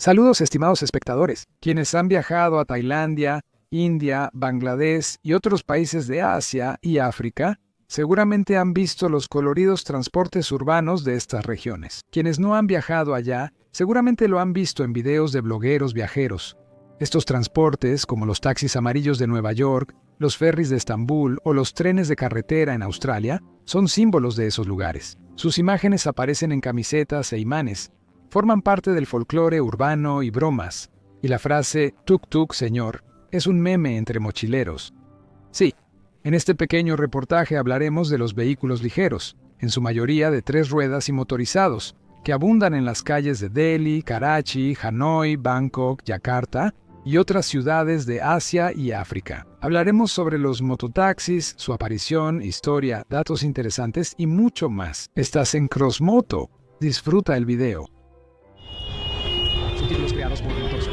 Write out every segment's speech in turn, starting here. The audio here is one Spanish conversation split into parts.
Saludos, estimados espectadores. Quienes han viajado a Tailandia, India, Bangladesh y otros países de Asia y África, seguramente han visto los coloridos transportes urbanos de estas regiones. Quienes no han viajado allá, seguramente lo han visto en videos de blogueros viajeros. Estos transportes, como los taxis amarillos de Nueva York, los ferries de Estambul o los trenes de carretera en Australia, son símbolos de esos lugares. Sus imágenes aparecen en camisetas e imanes. Forman parte del folclore urbano y bromas, y la frase "tuk tuk, señor" es un meme entre mochileros. Sí, en este pequeño reportaje hablaremos de los vehículos ligeros, en su mayoría de 3 ruedas y motorizados, que abundan en las calles de Delhi, Karachi, Hanoi, Bangkok, Yakarta y otras ciudades de Asia y África. Hablaremos sobre los mototaxis, su aparición, historia, datos interesantes y mucho más. Estás en Crossmoto. Disfruta el video. Subtítulos creados por Motorzo.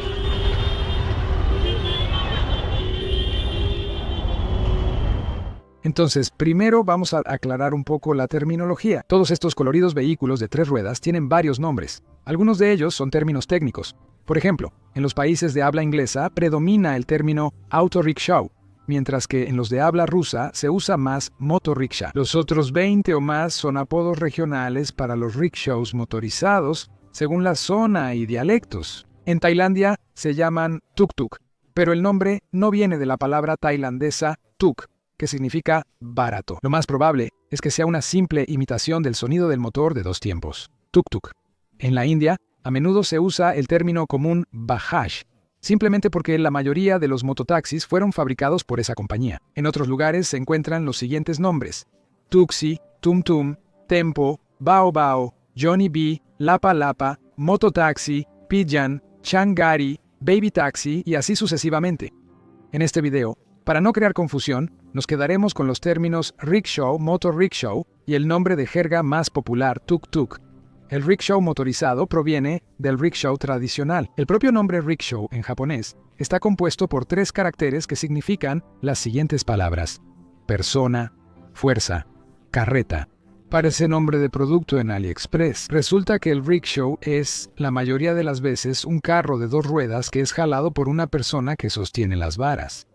Entonces, primero vamos a aclarar un poco la terminología. Todos estos coloridos vehículos de 3 ruedas tienen varios nombres. Algunos de ellos son términos técnicos. Por ejemplo, en los países de habla inglesa predomina el término auto-rickshaw, mientras que en los de habla rusa se usa más motoricksha. Los otros 20 o más son apodos regionales para los rickshaws motorizados, según la zona y dialectos. En Tailandia se llaman tuk-tuk, pero el nombre no viene de la palabra tailandesa tuk, que significa barato. Lo más probable es que sea una simple imitación del sonido del motor de 2 tiempos, tuk-tuk. En la India, a menudo se usa el término común Bajaj, simplemente porque la mayoría de los mototaxis fueron fabricados por esa compañía. En otros lugares se encuentran los siguientes nombres: Tuxi, Tum Tum, Tempo, Bao Bao, Johnny B, Lapa Lapa, Mototaxi, Pijan, Changari, Baby Taxi y así sucesivamente. En este video, para no crear confusión, nos quedaremos con los términos rickshaw, motor-rickshaw y el nombre de jerga más popular, tuk-tuk. El rickshaw motorizado proviene del rickshaw tradicional. El propio nombre rickshaw en japonés está compuesto por 3 caracteres que significan las siguientes palabras: persona, fuerza, carreta. Parece nombre de producto en AliExpress. Resulta que el rickshaw es, la mayoría de las veces, un carro de 2 ruedas que es jalado por una persona que sostiene las varas.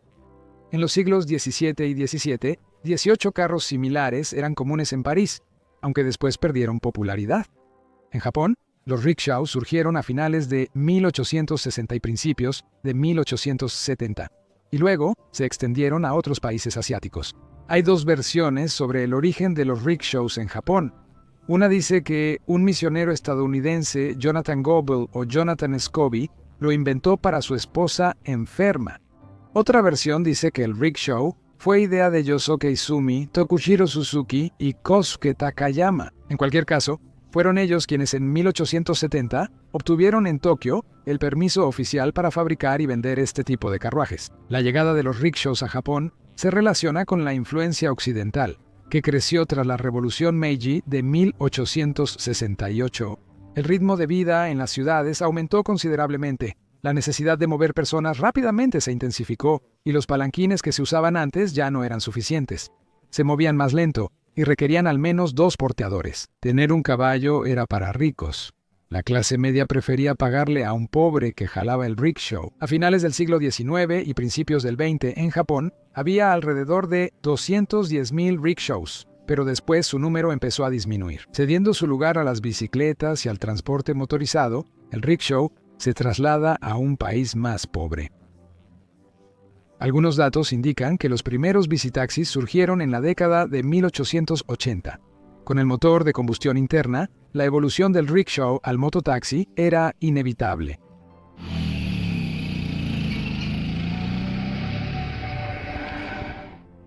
En los siglos XVII y XVII, 18 carros similares eran comunes en París, aunque después perdieron popularidad. En Japón, los rickshaws surgieron a finales de 1860 y principios de 1870, y luego se extendieron a otros países asiáticos. Hay 2 versiones sobre el origen de los rickshaws en Japón. Una dice que un misionero estadounidense, Jonathan Goebel o Jonathan Scobie, lo inventó para su esposa enferma. Otra versión dice que el rickshaw fue idea de Yosuke Izumi, Tokushiro Suzuki y Kosuke Takayama. En cualquier caso, fueron ellos quienes en 1870 obtuvieron en Tokio el permiso oficial para fabricar y vender este tipo de carruajes. La llegada de los rickshaws a Japón se relaciona con la influencia occidental, que creció tras la Revolución Meiji de 1868. El ritmo de vida en las ciudades aumentó considerablemente. La necesidad de mover personas rápidamente se intensificó y los palanquines que se usaban antes ya no eran suficientes. Se movían más lento y requerían al menos 2 porteadores. Tener un caballo era para ricos. La clase media prefería pagarle a un pobre que jalaba el rickshaw. A finales del siglo XIX y principios del XX, en Japón, había alrededor de 210,000 rickshaws, pero después su número empezó a disminuir. Cediendo su lugar a las bicicletas y al transporte motorizado, el rickshaw se traslada a un país más pobre. Algunos datos indican que los primeros bicitaxis surgieron en la década de 1880. Con el motor de combustión interna, la evolución del rickshaw al mototaxi era inevitable.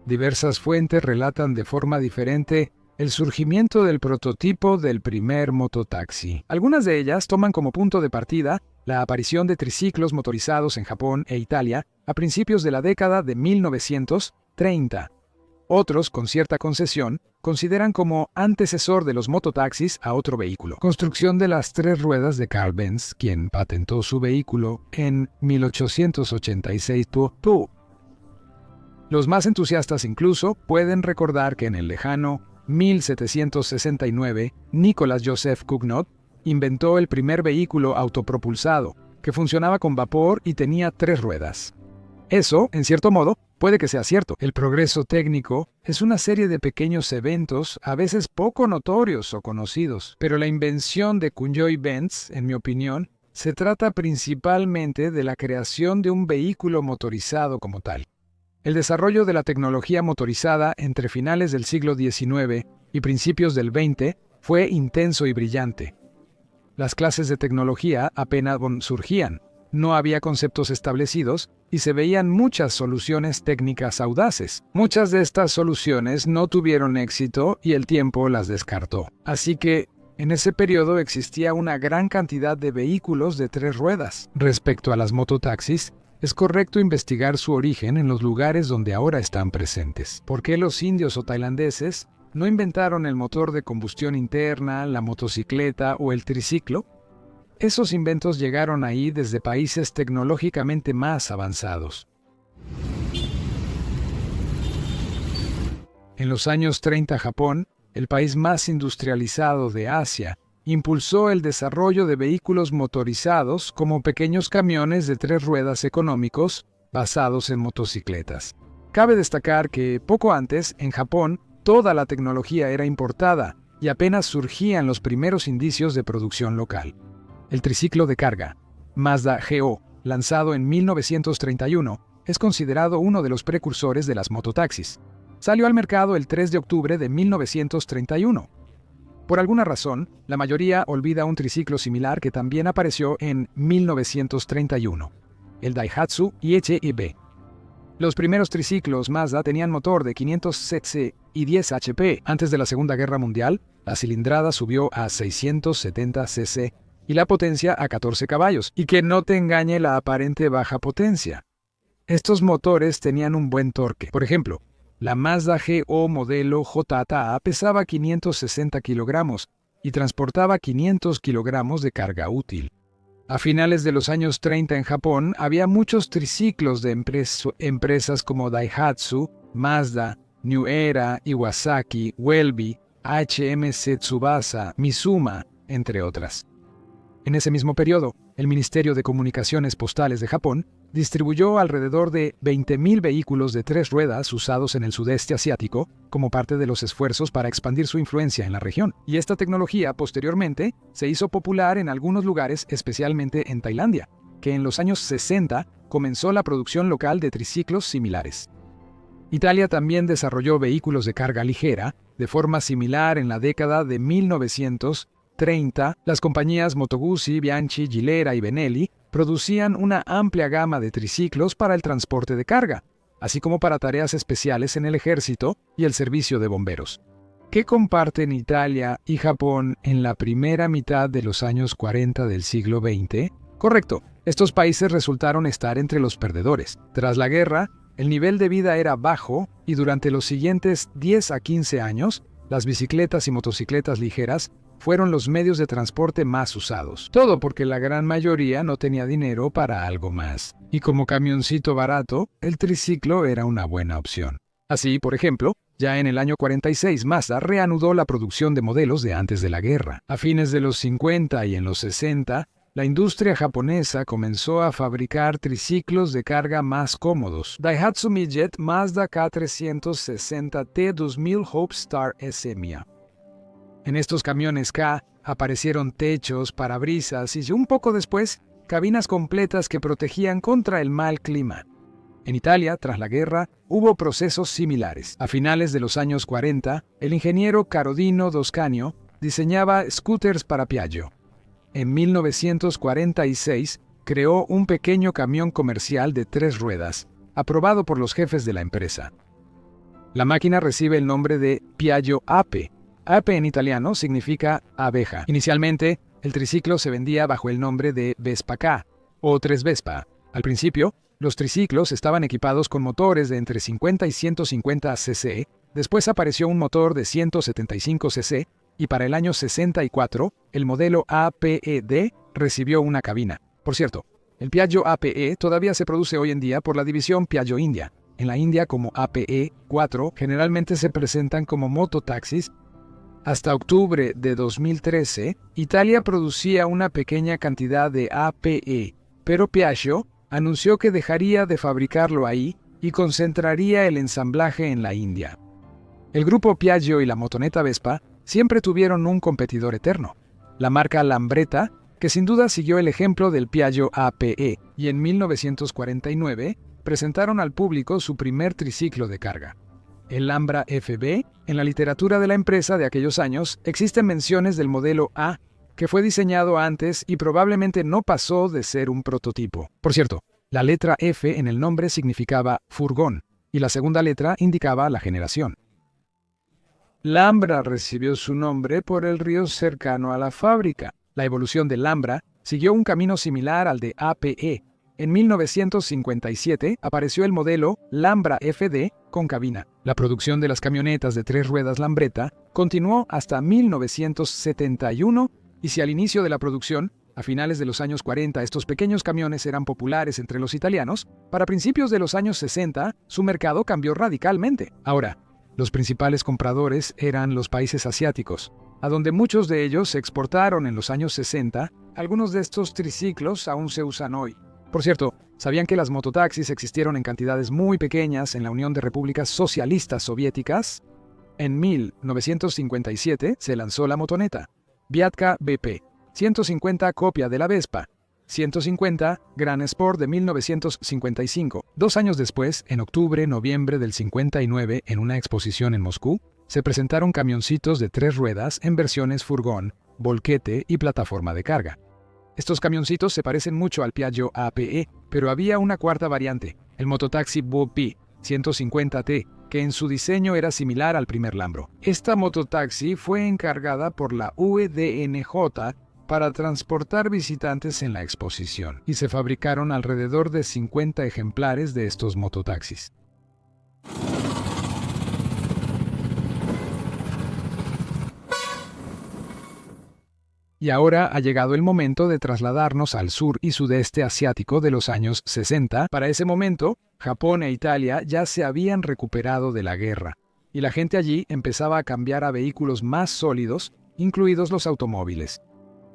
Diversas fuentes relatan de forma diferente el surgimiento del prototipo del primer mototaxi. Algunas de ellas toman como punto de partida la aparición de triciclos motorizados en Japón e Italia a principios de la década de 1930. Otros, con cierta concesión, consideran como antecesor de los mototaxis a otro vehículo. Construcción de las 3 ruedas de Carl Benz, quien patentó su vehículo en 1886. Los más entusiastas incluso pueden recordar que en el lejano 1769, Nicolas Joseph Cugnot inventó el primer vehículo autopropulsado, que funcionaba con vapor y tenía 3 ruedas. Eso, en cierto modo, puede que sea cierto. El progreso técnico es una serie de pequeños eventos, a veces poco notorios o conocidos, pero la invención de Kunjoy-Benz, en mi opinión, se trata principalmente de la creación de un vehículo motorizado como tal. El desarrollo de la tecnología motorizada entre finales del siglo XIX y principios del XX fue intenso y brillante. Las clases de tecnología apenas surgían, no había conceptos establecidos y se veían muchas soluciones técnicas audaces. Muchas de estas soluciones no tuvieron éxito y el tiempo las descartó. Así que, en ese periodo existía una gran cantidad de vehículos de 3 ruedas. Respecto a las mototaxis, es correcto investigar su origen en los lugares donde ahora están presentes. ¿Por qué los indios o tailandeses no inventaron el motor de combustión interna, la motocicleta o el triciclo? Esos inventos llegaron ahí desde países tecnológicamente más avanzados. En los años 30, Japón, el país más industrializado de Asia, impulsó el desarrollo de vehículos motorizados como pequeños camiones de 3 ruedas económicos basados en motocicletas. Cabe destacar que, poco antes, en Japón, toda la tecnología era importada y apenas surgían los primeros indicios de producción local. El triciclo de carga, Mazda GO, lanzado en 1931, es considerado uno de los precursores de las mototaxis. Salió al mercado el 3 de octubre de 1931. Por alguna razón, la mayoría olvida un triciclo similar que también apareció en 1931, el Daihatsu IHEB. Los primeros triciclos Mazda tenían motor de 500 cc y 10 HP. Antes de la Segunda Guerra Mundial, la cilindrada subió a 670 cc y la potencia a 14 caballos, y que no te engañe la aparente baja potencia. Estos motores tenían un buen torque. Por ejemplo, la Mazda GO modelo JA pesaba 560 kilogramos y transportaba 500 kilogramos de carga útil. A finales de los años 30 en Japón había muchos triciclos de empresas como Daihatsu, Mazda, New Era, Iwasaki, Welby, HMC Tsubasa, Mitsuma, entre otras. En ese mismo periodo, el Ministerio de Comunicaciones Postales de Japón distribuyó alrededor de 20.000 vehículos de 3 ruedas usados en el sudeste asiático como parte de los esfuerzos para expandir su influencia en la región. Y esta tecnología, posteriormente, se hizo popular en algunos lugares, especialmente en Tailandia, que en los años 60 comenzó la producción local de triciclos similares. Italia también desarrolló vehículos de carga ligera de forma similar en la década de 1930. Las compañías Moto Guzzi, Bianchi, Gilera y Benelli producían una amplia gama de triciclos para el transporte de carga, así como para tareas especiales en el ejército y el servicio de bomberos. ¿Qué comparten Italia y Japón en la primera mitad de los años 40 del siglo XX? Correcto, estos países resultaron estar entre los perdedores. Tras la guerra, el nivel de vida era bajo y durante los siguientes 10 a 15 años, las bicicletas y motocicletas ligeras fueron los medios de transporte más usados. Todo porque la gran mayoría no tenía dinero para algo más. Y como camioncito barato, el triciclo era una buena opción. Así, por ejemplo, ya en el año 46 Mazda reanudó la producción de modelos de antes de la guerra. A fines de los 50 y en los 60, la industria japonesa comenzó a fabricar triciclos de carga más cómodos. Daihatsu Midget Mazda K360T 2000 Hope Star SMIA. En estos camiones K aparecieron techos, parabrisas y un poco después, cabinas completas que protegían contra el mal clima. En Italia, tras la guerra, hubo procesos similares. A finales de los años 40, el ingeniero Carodino Doscanio diseñaba scooters para Piaggio. En 1946, creó un pequeño camión comercial de 3 ruedas, aprobado por los jefes de la empresa. La máquina recibe el nombre de Piaggio Ape. Ape en italiano significa abeja. Inicialmente, el triciclo se vendía bajo el nombre de Vespa K o 3 Vespa. Al principio, los triciclos estaban equipados con motores de entre 50 y 150 cc, después apareció un motor de 175 cc y para el año 64, el modelo APED recibió una cabina. Por cierto, el Piaggio APE todavía se produce hoy en día por la división Piaggio India. En la India como APE4 generalmente se presentan como mototaxis. Hasta octubre de 2013, Italia producía una pequeña cantidad de APE, pero Piaggio anunció que dejaría de fabricarlo ahí y concentraría el ensamblaje en la India. El grupo Piaggio y la motoneta Vespa siempre tuvieron un competidor eterno, la marca Lambretta, que sin duda siguió el ejemplo del Piaggio APE, y en 1949 presentaron al público su primer triciclo de carga. El Lambra FB, en la literatura de la empresa de aquellos años, existen menciones del modelo A, que fue diseñado antes y probablemente no pasó de ser un prototipo. Por cierto, la letra F en el nombre significaba furgón, y la segunda letra indicaba la generación. Lambra recibió su nombre por el río cercano a la fábrica. La evolución de Lambra siguió un camino similar al de APE. En 1957 apareció el modelo Lambra FD con cabina. La producción de las camionetas de 3 ruedas Lambretta continuó hasta 1971, y si al inicio de la producción, a finales de los años 40, estos pequeños camiones eran populares entre los italianos, para principios de los años 60 su mercado cambió radicalmente. Ahora, los principales compradores eran los países asiáticos, a donde muchos de ellos se exportaron en los años 60. Algunos de estos triciclos aún se usan hoy. Por cierto, ¿sabían que las mototaxis existieron en cantidades muy pequeñas en la Unión de Repúblicas Socialistas Soviéticas? En 1957 se lanzó la motoneta Viatka BP, 150 copia de la Vespa, 150 Gran Sport de 1955. 2 años después, en octubre-noviembre del 59, en una exposición en Moscú, se presentaron camioncitos de 3 ruedas en versiones furgón, volquete y plataforma de carga. Estos camioncitos se parecen mucho al Piaggio APE, pero había una cuarta variante, el mototaxi Bopi 150T, que en su diseño era similar al primer Lambro. Esta mototaxi fue encargada por la UDNJ para transportar visitantes en la exposición, y se fabricaron alrededor de 50 ejemplares de estos mototaxis. Y ahora ha llegado el momento de trasladarnos al sur y sudeste asiático de los años 60. Para ese momento, Japón e Italia ya se habían recuperado de la guerra, y la gente allí empezaba a cambiar a vehículos más sólidos, incluidos los automóviles.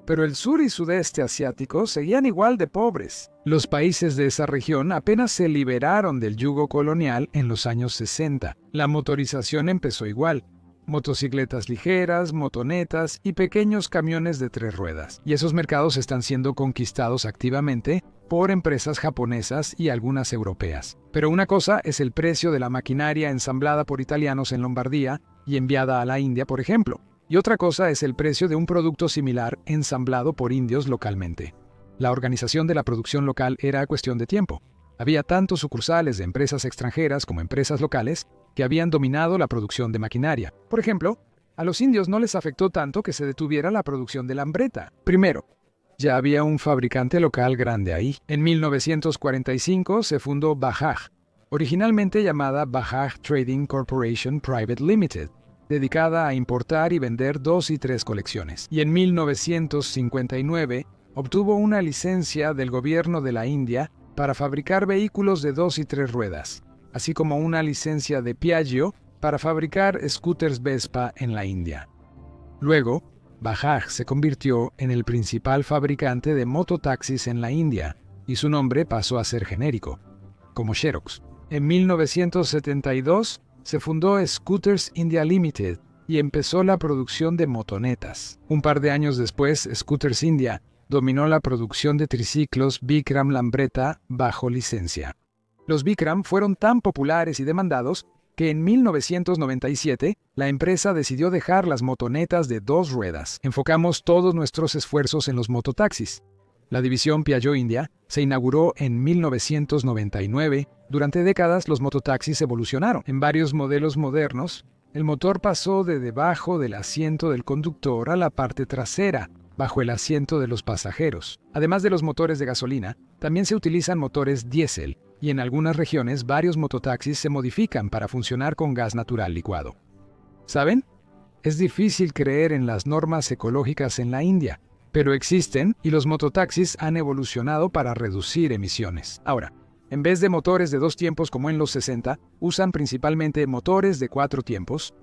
Pero el sur y sudeste asiático seguían igual de pobres. Los países de esa región apenas se liberaron del yugo colonial en los años 60. La motorización empezó igual. Motocicletas ligeras, motonetas y pequeños camiones de 3 ruedas. Y esos mercados están siendo conquistados activamente por empresas japonesas y algunas europeas. Pero una cosa es el precio de la maquinaria ensamblada por italianos en Lombardía y enviada a la India, por ejemplo. Y otra cosa es el precio de un producto similar ensamblado por indios localmente. La organización de la producción local era cuestión de tiempo. Había tanto sucursales de empresas extranjeras como empresas locales que habían dominado la producción de maquinaria. Por ejemplo, a los indios no les afectó tanto que se detuviera la producción de Lambretta. Primero, ya había un fabricante local grande ahí. En 1945 se fundó Bajaj, originalmente llamada Bajaj Trading Corporation Private Limited, dedicada a importar y vender 2 y 3 colecciones. Y en 1959 obtuvo una licencia del gobierno de la India para fabricar vehículos de 2 y 3 ruedas, así como una licencia de Piaggio para fabricar scooters Vespa en la India. Luego, Bajaj se convirtió en el principal fabricante de mototaxis en la India, y su nombre pasó a ser genérico, como Xerox. En 1972 se fundó Scooters India Limited y empezó la producción de motonetas. Un par de años después, Scooters India dominó la producción de triciclos Bikram Lambretta bajo licencia. Los Bikram fueron tan populares y demandados que en 1997 la empresa decidió dejar las motonetas de 2 ruedas. Enfocamos todos nuestros esfuerzos en los mototaxis. La división Piaggio India se inauguró en 1999. Durante décadas los mototaxis evolucionaron. En varios modelos modernos, el motor pasó de debajo del asiento del conductor a la parte trasera, bajo el asiento de los pasajeros. Además de los motores de gasolina, también se utilizan motores diésel, y en algunas regiones varios mototaxis se modifican para funcionar con gas natural licuado. ¿Saben? Es difícil creer en las normas ecológicas en la India, pero existen y los mototaxis han evolucionado para reducir emisiones. Ahora, en vez de motores de 2 tiempos como en los 60, usan principalmente motores de 4 tiempos.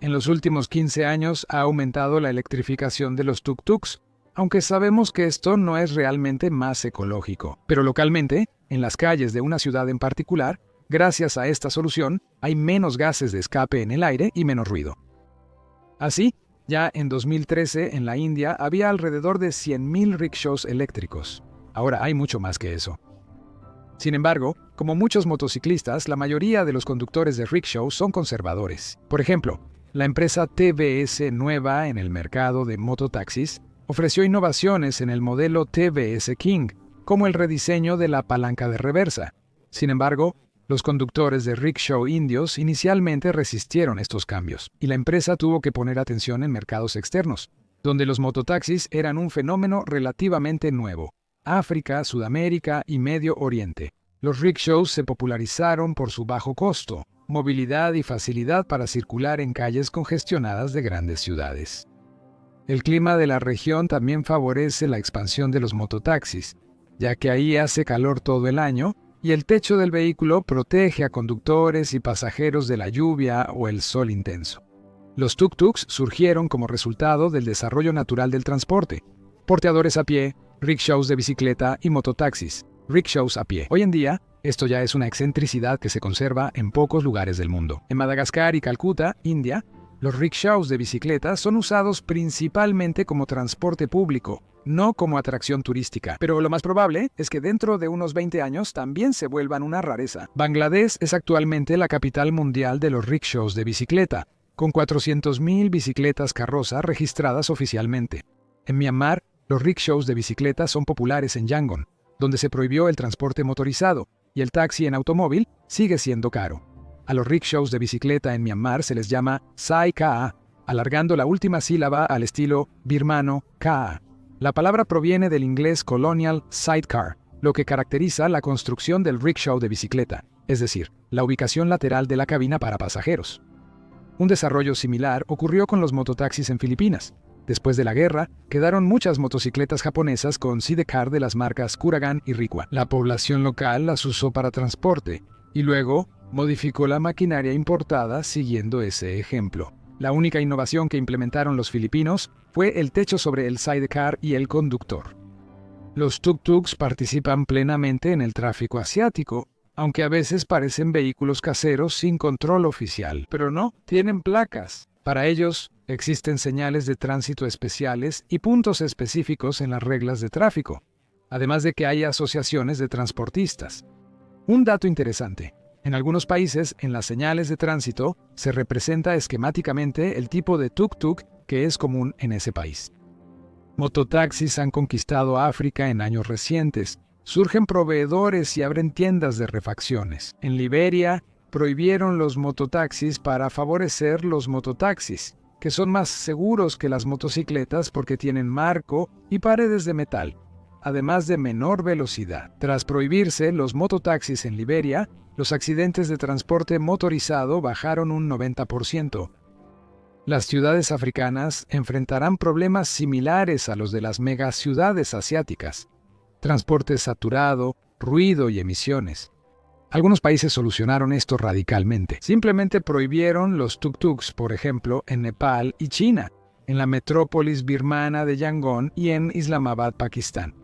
En los últimos 15 años ha aumentado la electrificación de los tuk-tuks. aunque sabemos que esto no es realmente más ecológico. Pero localmente, en las calles de una ciudad en particular, gracias a esta solución, hay menos gases de escape en el aire y menos ruido. Así, ya en 2013 en la India había alrededor de 100.000 rickshaws eléctricos. Ahora hay mucho más que eso. Sin embargo, como muchos motociclistas, la mayoría de los conductores de rickshaws son conservadores. Por ejemplo, la empresa TVS, nueva en el mercado de mototaxis, ofreció innovaciones en el modelo TVS King, como el rediseño de la palanca de reversa. Sin embargo, los conductores de rickshaw indios inicialmente resistieron estos cambios, y la empresa tuvo que poner atención en mercados externos, donde los mototaxis eran un fenómeno relativamente nuevo: África, Sudamérica y Medio Oriente. Los rickshaws se popularizaron por su bajo costo, movilidad y facilidad para circular en calles congestionadas de grandes ciudades. El clima de la región también favorece la expansión de los mototaxis, ya que ahí hace calor todo el año y el techo del vehículo protege a conductores y pasajeros de la lluvia o el sol intenso. Los tuk-tuks surgieron como resultado del desarrollo natural del transporte: porteadores a pie, rickshaws de bicicleta y mototaxis, rickshaws a pie. Hoy en día, esto ya es una excentricidad que se conserva en pocos lugares del mundo. En Madagascar y Calcuta, India, los rickshaws de bicicleta son usados principalmente como transporte público, no como atracción turística. Pero lo más probable es que dentro de unos 20 años también se vuelvan una rareza. Bangladesh es actualmente la capital mundial de los rickshaws de bicicleta, con 400.000 bicicletas carroza registradas oficialmente. En Myanmar, los rickshaws de bicicleta son populares en Yangon, donde se prohibió el transporte motorizado, y el taxi en automóvil sigue siendo caro. A los rickshaws de bicicleta en Myanmar se les llama Sai Kaa, alargando la última sílaba al estilo birmano Kaa. La palabra proviene del inglés colonial sidecar, lo que caracteriza la construcción del rickshaw de bicicleta, es decir, la ubicación lateral de la cabina para pasajeros. Un desarrollo similar ocurrió con los mototaxis en Filipinas. Después de la guerra, quedaron muchas motocicletas japonesas con sidecar de las marcas Kuragan y Rikwa. La población local las usó para transporte y luego modificó la maquinaria importada siguiendo ese ejemplo. La única innovación que implementaron los filipinos fue el techo sobre el sidecar y el conductor. Los tuk-tuks participan plenamente en el tráfico asiático, aunque a veces parecen vehículos caseros sin control oficial. Pero no, tienen placas. Para ellos, existen señales de tránsito especiales y puntos específicos en las reglas de tráfico, además de que hay asociaciones de transportistas. Un dato interesante: en algunos países, en las señales de tránsito, se representa esquemáticamente el tipo de tuk-tuk que es común en ese país. Mototaxis han conquistado África en años recientes. Surgen proveedores y abren tiendas de refacciones. En Liberia, prohibieron los mototaxis para favorecer los mototaxis, que son más seguros que las motocicletas porque tienen marco y paredes de metal, además de menor velocidad. Tras prohibirse los mototaxis en Liberia, los accidentes de transporte motorizado bajaron un 90%. Las ciudades africanas enfrentarán problemas similares a los de las megaciudades asiáticas: transporte saturado, ruido y emisiones. Algunos países solucionaron esto radicalmente. Simplemente prohibieron los tuk-tuks, por ejemplo, en Nepal y China, en la metrópolis birmana de Yangon y en Islamabad, Pakistán.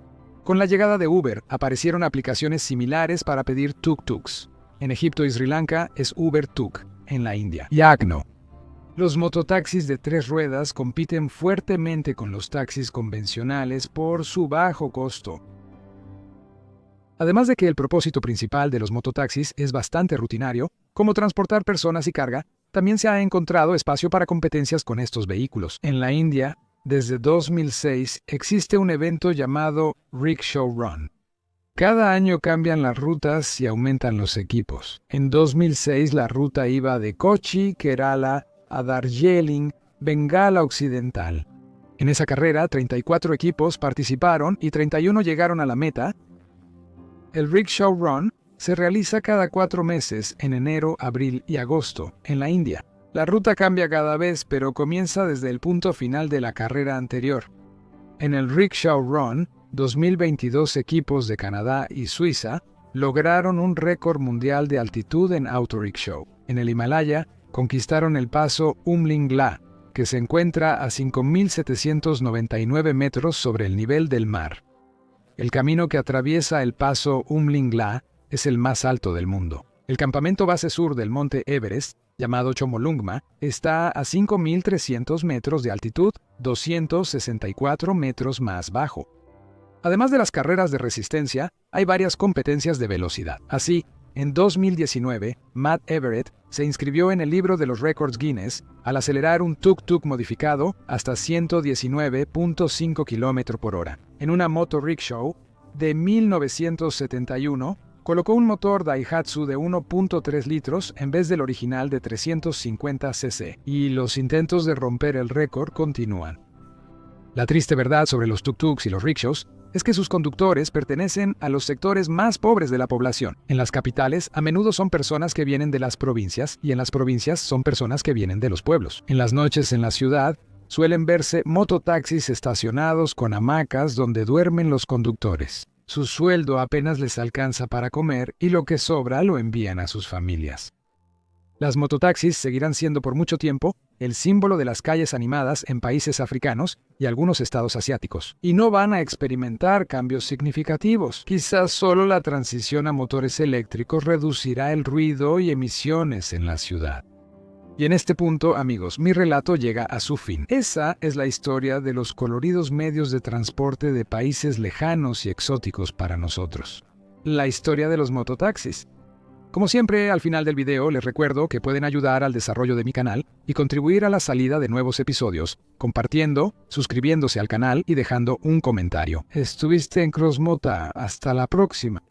Con la llegada de Uber, aparecieron aplicaciones similares para pedir tuk-tuks. En Egipto y Sri Lanka es Uber Tuk, en la India. Yagno. Los mototaxis de 3 ruedas compiten fuertemente con los taxis convencionales por su bajo costo. Además de que el propósito principal de los mototaxis es bastante rutinario, como transportar personas y carga, también se ha encontrado espacio para competencias con estos vehículos. En la India, desde 2006, existe un evento llamado Rickshaw Run. Cada año cambian las rutas y aumentan los equipos. En 2006 la ruta iba de Kochi, Kerala, a Darjeeling, Bengala Occidental. En esa carrera, 34 equipos participaron y 31 llegaron a la meta. El Rickshaw Run se realiza cada 4 meses, en enero, abril y agosto, en la India. La ruta cambia cada vez, pero comienza desde el punto final de la carrera anterior. En el Rickshaw Run, 2022 equipos de Canadá y Suiza lograron un récord mundial de altitud en autorickshaw. En el Himalaya, conquistaron el paso Umling La, que se encuentra a 5.799 metros sobre el nivel del mar. El camino que atraviesa el paso Umlingla es el más alto del mundo. El campamento base sur del monte Everest, llamado Chomolungma, está a 5.300 metros de altitud, 264 metros más bajo. Además de las carreras de resistencia, hay varias competencias de velocidad. Así, en 2019, Matt Everett se inscribió en el libro de los récords Guinness al acelerar un tuk-tuk modificado hasta 119.5 km por hora. En una moto rickshaw de 1971, colocó un motor Daihatsu de 1.3 litros en vez del original de 350 cc, y los intentos de romper el récord continúan. La triste verdad sobre los tuk-tuks y los rickshaws es que sus conductores pertenecen a los sectores más pobres de la población. En las capitales, a menudo son personas que vienen de las provincias, y en las provincias son personas que vienen de los pueblos. En las noches en la ciudad, suelen verse mototaxis estacionados con hamacas donde duermen los conductores. Su sueldo apenas les alcanza para comer y lo que sobra lo envían a sus familias. Las mototaxis seguirán siendo por mucho tiempo el símbolo de las calles animadas en países africanos y algunos estados asiáticos, y no van a experimentar cambios significativos. Quizás solo la transición a motores eléctricos reducirá el ruido y emisiones en la ciudad. Y en este punto, amigos, mi relato llega a su fin. Esa es la historia de los coloridos medios de transporte de países lejanos y exóticos para nosotros. La historia de los mototaxis. Como siempre, al final del video les recuerdo que pueden ayudar al desarrollo de mi canal y contribuir a la salida de nuevos episodios, compartiendo, suscribiéndose al canal y dejando un comentario. Estuviste en Crossmota. Hasta la próxima.